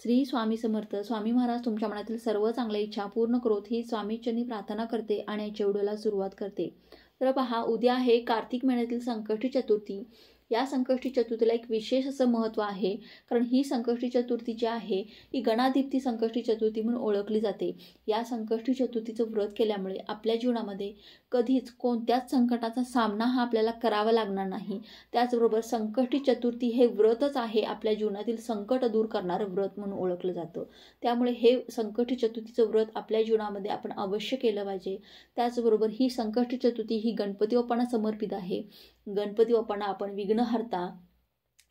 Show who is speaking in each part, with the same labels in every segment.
Speaker 1: श्री स्वामी समर्थ. स्वामी महाराज तुमच्या मनातील सर्व चांगल्या इच्छा पूर्ण करोत ही स्वामीचरणी प्रार्थना करते आणि आजच्या व्हिडिओला सुरुवात करते. तर पहा, उद्या आहे कार्तिक महिन्यातील संकष्टी चतुर्थी. या संकष्टी चतुर्थीला एक विशेष असं महत्त्व आहे, कारण ही संकष्टी चतुर्थी जी आहे ही गणादीप्ती संकष्टी चतुर्थी म्हणून ओळखली जाते. या संकष्टी चतुर्थीचं व्रत केल्यामुळे आपल्या जीवनामध्ये कधीच कोणत्याच संकटाचा सामना हा आपल्याला करावा लागणार नाही. त्याचबरोबर संकष्टी चतुर्थी हे व्रतच आहे आपल्या जीवनातील संकट दूर करणारं व्रत म्हणून ओळखलं जातं. त्यामुळे हे संकष्टी चतुर्थीचं व्रत आपल्या जीवनामध्ये आपण अवश्य केलं पाहिजे. त्याचबरोबर ही संकष्टी चतुर्थी ही गणपती बाप्पांना समर्पित आहे. गणपती बाप्पांना आपण विघ्नहर्ता,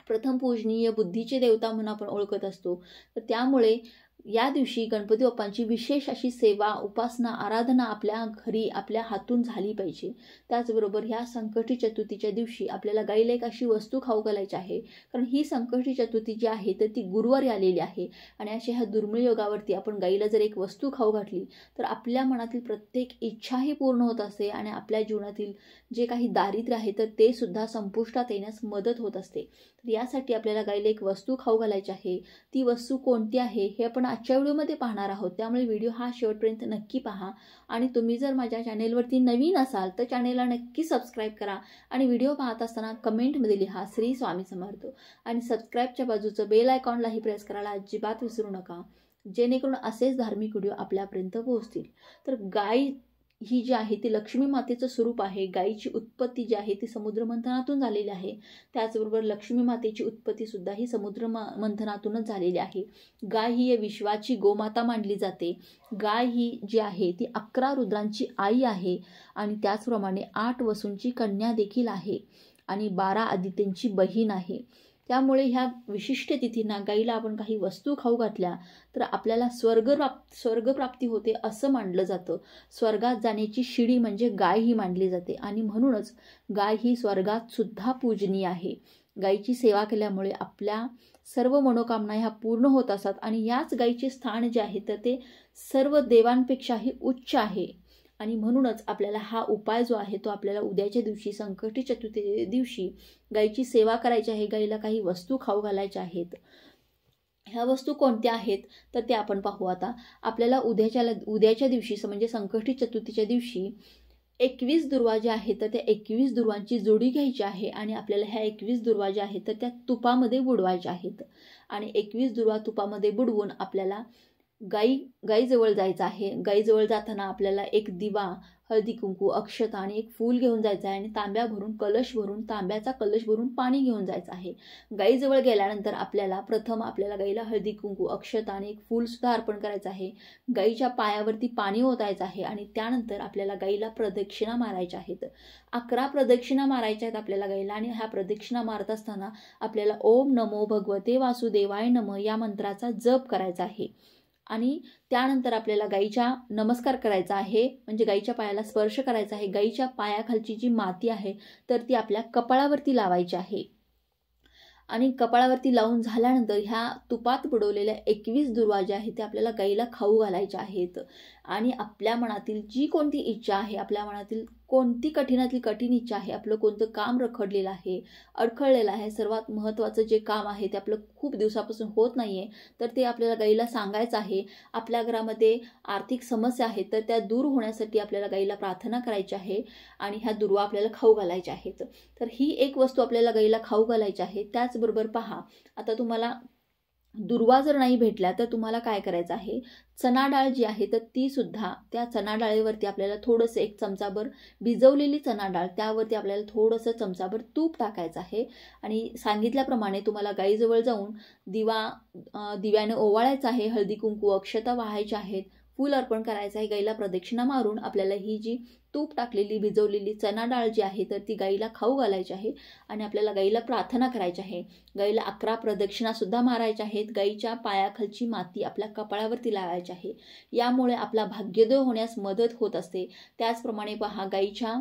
Speaker 1: प्रथम पूजनीय, बुद्धीचे देवता म्हणून आपण ओळखत असतो. तर त्यामुळे या दिवशी गणपती बाप्पांची विशेष अशी सेवा, उपासना, आराधना आपल्या घरी आपल्या हातून झाली पाहिजे. त्याचबरोबर ह्या संकष्टी चतुर्थीच्या दिवशी आपल्याला गाईला एक अशी वस्तू खाऊ घालायची आहे, कारण ही संकष्टी चतुर्थी जी आहे तर ती गुरुवारी आलेली आहे आणि अशा ह्या दुर्मिळ योगावरती आपण गाईला जर एक वस्तू खाऊ घातली तर आपल्या मनातील प्रत्येक इच्छाही पूर्ण होत असते आणि आपल्या जीवनातील जे काही दारिद्र्य आहे तर ते सुद्धा संपुष्टात येण्यास मदत होत असते. तर यासाठी आपल्याला गाईला एक वस्तू खाऊ घालायची आहे. ती वस्तू कोणती आहे हे आपण आजच्या व्हिडिओमध्ये पाहणार आहोत. त्यामुळे व्हिडिओ हा शेवटपर्यंत नक्की पहा. आणि तुम्ही जर माझ्या चॅनेलवरती नवीन असाल तर चॅनेलला नक्की सबस्क्राईब करा आणि व्हिडिओ पाहत असताना कमेंटमध्ये लिहा श्री स्वामी समर्थ आणि सबस्क्राईबच्या बाजूचं बेल आयकॉनलाही प्रेस करायला अजिबात विसरू नका, जेणेकरून असेच धार्मिक व्हिडिओ आपल्यापर्यंत पोहोचतील. तर गाय ही जी आहे ती लक्ष्मी मातेचं स्वरूप आहे. गायीची उत्पत्ती जी आहे ती समुद्र मंथनातून झालेली आहे. त्याचबरोबर लक्ष्मी मातेची उत्पत्ती सुद्धा ही समुद्र मंथनातूनच झालेली आहे. गाय ही विश्वाची गोमाता मानली जाते. गाय ही जी आहे ती 11 रुद्रांची आई आहे आणि त्याचप्रमाणे 8 वसूंची कन्या देखील आहे आणि 12 आदित्यांची बहीण आहे. त्यामुळे ह्या विशिष्ट तिथींना गाईला आपण काही वस्तू खाऊ घातल्या तर आपल्याला स्वर्गप्राप्ती होते असं मानलं जातं. स्वर्गात जाण्याची शिडी म्हणजे गाय ही मानली जाते आणि म्हणूनच गाय ही स्वर्गात सुद्धा पूजनीय आहे. गायीची सेवा केल्यामुळे आपल्या सर्व मनोकामना ह्या पूर्ण होत असतात आणि याच गायीचे स्थान जे आहे तर ते सर्व देवांपेक्षाही उच्च आहे. आणि म्हणूनच आपल्याला हा उपाय जो आहे तो आपल्याला उद्याच्या दिवशी संकष्टी चतुर्थी दिवशी गायीची सेवा करायची आहे. गायीला काही वस्तू खाऊ घालायच्या आहेत. ह्या वस्तू कोणत्या आहेत तर ते आपण पाहू. आता आपल्याला उद्याच्या दिवशी म्हणजे संकष्टी चतुर्थीच्या दिवशी 21 दुर्वा ज्या आहेत तर त्या 21 दुर्वांची जोडी घ्यायची आहे आणि आपल्याला ह्या 21 दुर्वा ज्या आहेत तर त्या तुपामध्ये बुडवायच्या आहेत आणि 21 दुर्वा तुपामध्ये बुडवून आपल्याला गाईजवळ जायचं आहे. गाईजवळ जाताना आपल्याला एक दिवा, हळदी कुंकू, अक्षता आणि एक फूल घेऊन जायचं आहे आणि तांब्याचा कलश भरून पाणी घेऊन जायचं आहे. गाईजवळ गेल्यानंतर प्रथम आपल्याला गाईला हळदी कुंकू, अक्षता आणि एक फूल सुद्धा अर्पण करायचं आहे. गाईच्या पायावरती पाणी ओतायचं आहे आणि त्यानंतर आपल्याला गाईला प्रदक्षिणा मारायच्या आहेत. 11 प्रदक्षिणा मारायच्या आहेत आपल्याला गाईला आणि ह्या प्रदक्षिणा मारत असताना आपल्याला ओम नमो भगवते वासुदेवाय नमः या मंत्राचा जप करायचा आहे आणि त्यानंतर आपल्याला गाईच्या नमस्कार करायचा आहे, म्हणजे गाईच्या पायाला स्पर्श करायचा आहे. गाईच्या पायाखालची जी माती आहे तर ती आपल्या कपाळावरती लावायची आहे आणि कपाळावरती लावून झाल्यानंतर ह्या तुपात बुडवलेल्या 21 दुर्वा ज्या आहेत त्या आपल्याला गाईला खाऊ घालायच्या आहेत. आणि आपल्या मनातील जी कोणती इच्छा आहे, आपल्या मनातील कोणती कठीणातली कठीण इच्छा आहे, आपलं कोणतं काम रखडलेलं आहे, अडखळलेलं आहे, सर्वात महत्त्वाचं जे काम आहे ते आपलं खूप दिवसापासून होत नाही आहे तर ते आपल्याला गाईला सांगायचं आहे. आपल्या घरामध्ये आर्थिक समस्या आहेत तर त्या दूर होण्यासाठी आपल्याला गाईला प्रार्थना करायची आहे आणि ह्या दुर्वा आपल्याला खाऊ घालायच्या आहेत. तर ही एक वस्तू आपल्याला गाईला खाऊ घालायची आहे. त्याचबरोबर पहा, आता तुम्हाला दुर्वा जर नाही भेटल्या तर तुम्हाला काय करायचं आहे, चणा डाळ जी आहे तर ती सुद्धा त्या चणा डाळीवरती आपल्याला थोडंसं 1 चमचाभर भिजवलेली चणा डाळ त्यावरती आपल्याला थोडंसं चमचाभर तूप टाकायचं आहे आणि सांगितल्याप्रमाणे तुम्हाला गाईजवळ जाऊन दिव्याने ओवाळायचं आहे. हळदी कुंकू, अक्षता वाहायच्या आहेत, फूल अर्पण करायचं आहे. गाईला प्रदक्षिणा मारून आपल्याला ही जी तूप टाकलेली भिजवलेली चणा डाळ जी आहे तर ती गाईला खाऊ घालायची आहे आणि आपल्याला गाईला प्रार्थना करायची आहे. गाईला 11 प्रदक्षिणा सुद्धा मारायच्या आहेत. गाईच्या पायाखालची माती आपल्या कपाळावरती लावायची आहे. यामुळे आपला भाग्योदय होण्यास मदत होत असते. त्याचप्रमाणे पहा, गाईच्या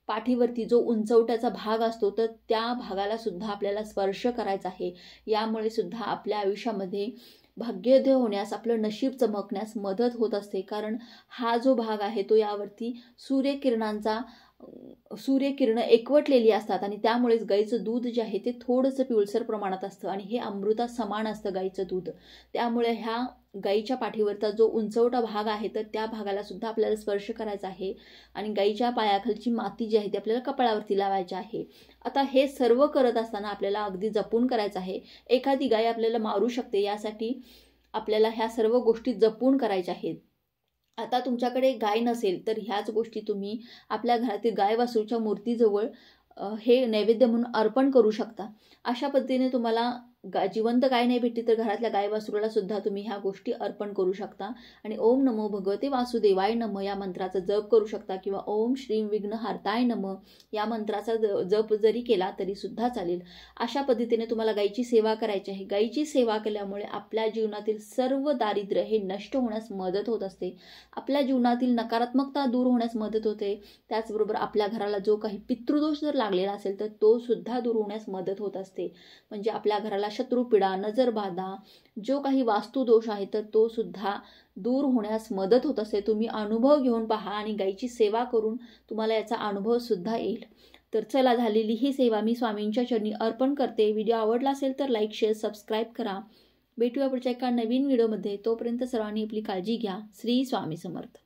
Speaker 1: पाठीवरती जो उंचवट्याचा भाग असतो तर त्या भागाला सुद्धा आपल्याला स्पर्श करायचा आहे. यामुळे सुद्धा आपल्या आयुष्यामध्ये भाग्योदय होण्यास, आपलं नशीब चमकण्यास मदत होत असते. कारण हा जो भाग आहे तो यावरती सूर्यकिरणांचा सूर्यकिरणं एकवटलेली असतात आणि त्यामुळेच गाईचं दूध जे आहे ते थोडंसं पिवळसर प्रमाणात असतं आणि हे अमृता समान असतं गाईचं दूध. त्यामुळे ह्या गाईच्या पाठीवरचा जो उंचवटा भाग आहे तर त्या भागाला सुद्धा आपल्याला स्पर्श करायचा आहे आणि गाईच्या पायाखालची माती जी आहे ती आपल्याला कपाळावरती लावायची आहे. आता हे सर्व करत असताना आपल्याला अगदी जपून करायचं आहे. एखादी गाय आपल्याला मारू शकते, यासाठी आपल्याला ह्या सर्व गोष्टी जपून करायच्या आहेत. आता तुमच्याकडे गाय नसेल तर ह्याच गोष्टी तुम्ही आपल्या घरातील गाय वासरूच्या मूर्तीजवळ हे नैवेद्य म्हणून अर्पण करू शकता. अशा पद्धतीने तुम्हाला जिवंत गाय नाही भेटली तर घरातल्या गाय वासरूला सुद्धा तुम्ही ह्या गोष्टी अर्पण करू शकता. आणि ओम नमो भगवते वासुदेवाय नमः या मंत्राचा जप करू शकता किंवा ओम श्रीं विघ्नहर्ताय नमः या मंत्राचा जप जरी केला तरी सुद्धा चालेल. अशा पद्धतीने तुम्हाला गायीची सेवा करायची आहे. गायीची सेवा केल्यामुळे आपल्या जीवनातील सर्व दारिद्र्य हे नष्ट होण्यास मदत होत असते. आपल्या जीवनातील नकारात्मकता दूर होण्यास मदत होते. त्याचबरोबर आपल्या घराला जो काही पितृदोष जर लागलेला असेल तर तो सुद्धा दूर होण्यास मदत होत असते. म्हणजे आपल्या घराला शत्रुपीडा, नजरबाधा, जो काही वास्तुदोष आहे तर तो सुद्धा दूर होण्यास मदत होत असते. तुम्ही अनुभव घेऊन पहा आणि गायीची सेवा करून तुम्हाला याचा अनुभव सुद्धा येईल. तर चला, झालेली ही सेवा मी स्वामींच्या चरणी अर्पण करते. व्हिडिओ आवडला असेल तर लाईक, शेअर, सबस्क्राईब करा. भेटूया पुढच्या एका नवीन व्हिडिओमध्ये. तोपर्यंत सर्वांनी आपली काळजी घ्या. श्री स्वामी समर्थ.